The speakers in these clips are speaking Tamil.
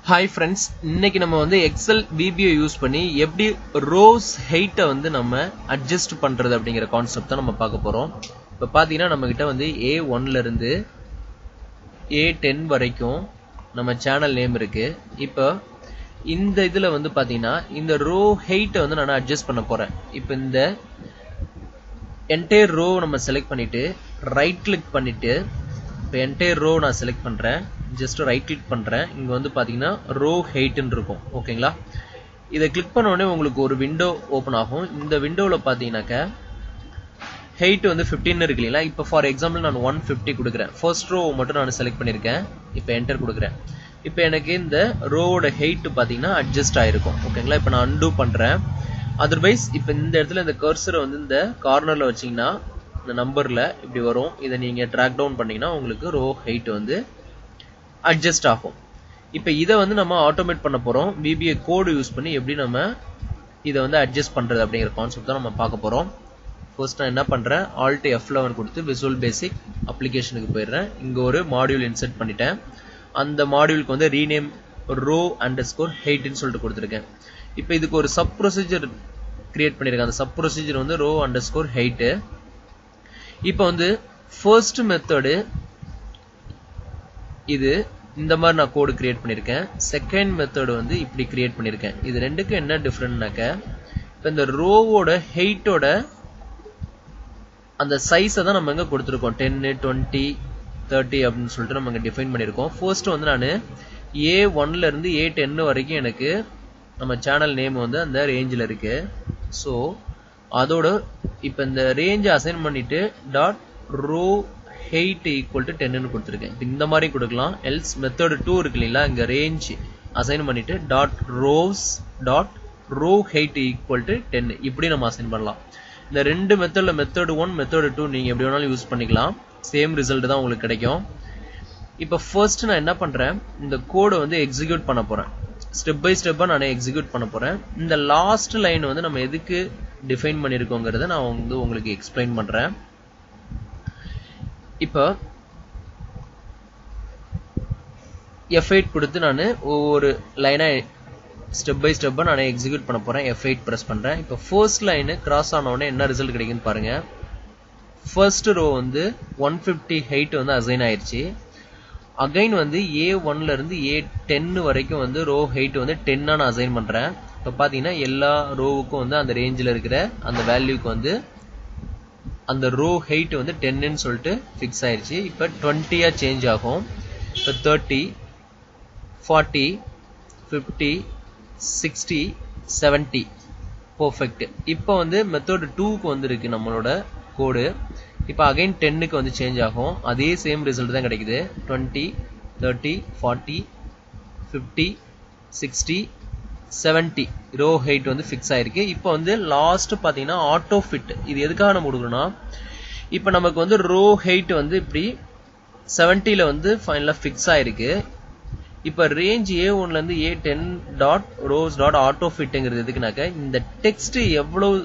Hi friends, இன்னைக்கு நம்ம வந்து Excel VBA யூஸ் பண்ணி எப்படி rows height வந்து நம்ம adjust பண்றது அப்படிங்கிற கான்செப்ட் தான் நம்ம பார்க்க போறோம். இப்போ பாத்தீங்கன்னா நம்ம கிட்ட வந்து A1 ல இருந்து A10 வரைக்கும் நம்ம சேனல் நேம் இருக்கு. இப்போ இந்த இதுல வந்து பாத்தீங்கன்னா இந்த row height வந்து நான் adjust பண்ண போறேன். இப்போ இந்த entire row நம்ம செலக்ட் பண்ணிட்டு ரைட் கிளிக் பண்ணிட்டு இப்போ entire row நான் செலக்ட் பண்றேன். just right click பண்றேன். இங்க வந்து பாத்தீங்கன்னா row height ன்னு இருக்கும். ஓகேங்களா? இத கிளிக் பண்ண உடனே உங்களுக்கு ஒரு விண்டோ ஓபன் ஆகும். இந்த விண்டோல பாத்தீங்கன்னாக்க height வந்து 15 இருக்கு இல்லையா? இப்போ ஃபார் எக்ஸாம்பிள் நான் 150 கொடுக்கிறேன். ஃபர்ஸ்ட் row மட்டும் நான் செலக்ட் பண்ணிருக்கேன். இப்போ என்டர் கொடுக்கிறேன். இப்போ எனக்கு இந்த ரோவோட height பாத்தீங்கன்னா அட்ஜஸ்ட் ஆயிருக்கும். ஓகேங்களா? இப்போ நான் undo பண்றேன். அதர்வைஸ் இப்போ இந்த இடத்துல இந்த கர்சரை வந்து இந்த கார்னர்ல வச்சீங்கன்னா இந்த நம்பர்ல இப்படி வரும். இத நீங்க ட்ராக் டவுன் பண்ணீங்கன்னா உங்களுக்கு row height வந்து adjust ஆகும். இப்போ இத வந்து நம்ம ஆட்டோமேட் பண்ண போறோம். VBA கோட் யூஸ் பண்ணி எப்படி நம்ம இத வந்து அட்ஜஸ்ட் பண்றது அப்படிங்கிற கான்செப்ட் தான் நம்ம பார்க்க போறோம். ஃபர்ஸ்ட் நான் என்ன பண்றேன், Alt F11 கொடுத்து Visual Basic அப்ளிகேஷனுக்கு போயிடுறேன். இங்க ஒரு மாடியூல் இன்சர்ட் பண்ணிட்டேன். அந்த மாடியூலுக்கு வந்து ரீநேம் row_height ன்னு சொல்லிட்டு கொடுத்திருக்கேன். இப்போ இதுக்கு ஒரு சப் ப்ரொசீஜர் கிரியேட் பண்ணிருக்கேன். அந்த சப் ப்ரொசீஜர் வந்து row_height. இப்போ வந்து ஃபர்ஸ்ட் மெத்தட் இது இந்த மாதிரி நான் கோட் கிரியேட் பண்ணிருக்கேன். செகண்ட் மெத்தட் வந்து இப்படி கிரியேட் பண்ணிருக்கேன். இது ரெண்டுக்கு என்ன டிஃபரன்ட்னாக்க இப்போ இந்த ரோவோட ஹைட்டோட அந்த சைஸை தான் நம்ம இங்க கொடுத்துருக்கோம். 10, 20, 30 அப்படின்னு சொல்லிட்டு நம்ம இங்க டிஃபைன் பண்ணிருக்கோம். ஃபர்ஸ்ட் வந்து நான் A1 ல இருந்து A10 வரைக்கும் எனக்கு நம்ம சேனல் நேம் வந்து அந்த ரேஞ்சில் இருக்கு. ஸோ அதோட இப்போ இந்த ரேஞ்சை அசைன் பண்ணிட்டு dot row height equal to 10 ன்னு கொடுத்திருக்கேன். இந்த மாதிரி கொடுக்கலாம். else method 2 இருக்கு இல்லையா, இங்க range அசைன் பண்ணிட்டு dot rows dot row height equal to 10 இப்படி நம்ம அசைன் பண்ணலாம். இந்த ரெண்டு மெத்தட்ல மெத்தட் 1 மெத்தட் 2 நீங்க எப்படி வேணாலும் யூஸ் பண்ணிக்கலாம். சேம் ரிசல்ட் தான் உங்களுக்கு கிடைக்கும். இப்போ ஃபர்ஸ்ட் நான் என்ன பண்றேன், இந்த கோடை வந்து எக்ஸிக்யூட் பண்ண போறேன். ஸ்டெப் பை ஸ்டெப்பா நான் எக்ஸிக்யூட் பண்ண போறேன். இந்த லாஸ்ட் லைன் வந்து நம்ம எதுக்கு டிஃபைன் பண்ணிருக்கோங்கிறத நான் வந்து உங்களுக்கு எக்ஸ்பிளைன் பண்றேன். இப்போ F8 கொடுத்து நான் ஒவ்வொரு லைனா ஸ்டெப் பை ஸ்டெப்பா நான் எக்ஸிக்யூட் பண்ண போறேன். F8 பிரஸ் பண்றேன். இப்போ ஃபர்ஸ்ட் லைன் கிராஸ் ஆன உடனே என்ன ரிசல்ட் கிடைக்குன்னு பாருங்க. ஃபர்ஸ்ட் ரோ வந்து 150 ஹைட் வந்து அசைன் ஆயிருச்சு. அகைன் வந்து A1 ல இருந்து A10 வரைக்கும் வந்து ரோ ஹைட் வந்து 10 நான் அசைன் பண்றேன். இப்போ பாத்தீங்கன்னா எல்லா ரோவுக்கும் வந்து அந்த ரேஞ்சில் இருக்கிற அந்த வேல்யூக்கு வந்து அந்த ரோ ஹைட் வந்து 10 ன்னு சொல்லிட்டு ஃபிக்ஸ் ஆயிருச்சு. இப்போ 20 சேஞ்ச் ஆகும். இப்போ 30, 40, 50, 60, 70 பெர்ஃபெக்ட். இப்போ வந்து மெத்தட் 2க்கு வந்து இருக்கு நம்மளோட கோடு. இப்போ அகைன் 10க்கு வந்து சேஞ்ச் ஆகும். அதே சேம் ரிசல்ட் தான் கிடைக்குது. 20, 30, 40, 50, 60, 70 ரோ ஹைட் வந்து ஃபிக்ஸ் ஆயிருக்கு. இப்போ வந்து லாஸ்ட் பாத்தீங்கன்னா ஆட்டோ ஃபிட். இது எதுக்காக நம்ம கொடுக்கணும்னா, இப்போ நமக்கு வந்து ரோ ஹைட் வந்து இப்படி 70 ல வந்து ஃபைனலா ஃபிக்ஸ் ஆயிருக்கு. இப்போ ரேஞ்ச் A1 ல இருந்து A10 dot rose dot auto ஃபிட்ங்கிறது எதுக்குனாக்க இந்த டெக்ஸ்ட் எவ்வளவு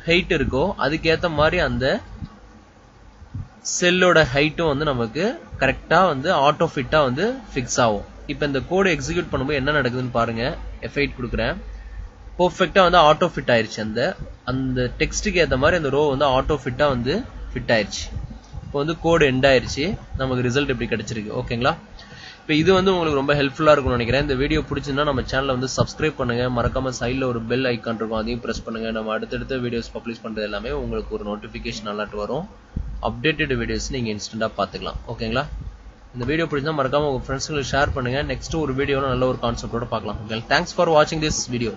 ஹைட் இருக்கோ அதுக்கேற்ற மாதிரி அந்த செல்லோட ஹைட்டும் வந்து நமக்கு கரெக்டா வந்து ஆட்டோ ஃபிட்டா வந்து ஃபிக்ஸ் ஆகும். இப்போ இந்த கோட் எக்ஸிக்யூட் பண்ணும்போது என்ன நடக்குதுன்னு பாருங்க. F8 கொடுக்குறேன். பெர்ஃபெக்ட்டா வந்து ஆட்டோ ஃபிட் ஆயிருச்சு. அந்த டெக்ஸ்ட்டுக்கு ஏற்ற மாதிரி அந்த ரோ வந்து ஆட்டோ ஃபிட்டா வந்து ஃபிட் ஆயிருச்சு. இப்போ வந்து கோட் எண்ட் ஆயிருச்சு. நமக்கு ரிசல்ட் எப்படி கிடைச்சிருக்கு. ஓகேங்களா? இப்போ இது வந்து உங்களுக்கு ரொம்ப ஹெல்ப்ஃபுல்லா இருக்கும்னு நினைக்கிறேன். இந்த வீடியோ பிடிச்சிருந்தா நம்ம சேனலை வந்து சப்ஸ்கிரைப் பண்ணுங்க. மறக்காம சைடில் ஒரு பெல் ஐக்கான் இருக்கும், அதையும் பிரஸ் பண்ணுங்க. நம்ம அடுத்தடுத்த வீடியோஸ் பப்ளிஷ் பண்றது எல்லாமே உங்களுக்கு ஒரு நோட்டிபிகேஷன் அலர்ட் வரும். அப்டேட்டட் வீடியோஸ் நீங்க இன்ஸ்டன்டா பாத்துக்கலாம். ஓகேங்களா? இந்த வீடியோ பிடிச்சா மறக்காம உங்க ஃப்ரெண்ட்ஸ்களுக்கு ஷேர் பண்ணுங்க. நெக்ஸ்ட் ஒரு வீடியோல நல்ல ஒரு கான்செப்டோட பார்க்கலாம். ஓகே, தேங்க்ஸ் ஃபார் வாட்சிங் திஸ் வீடியோ.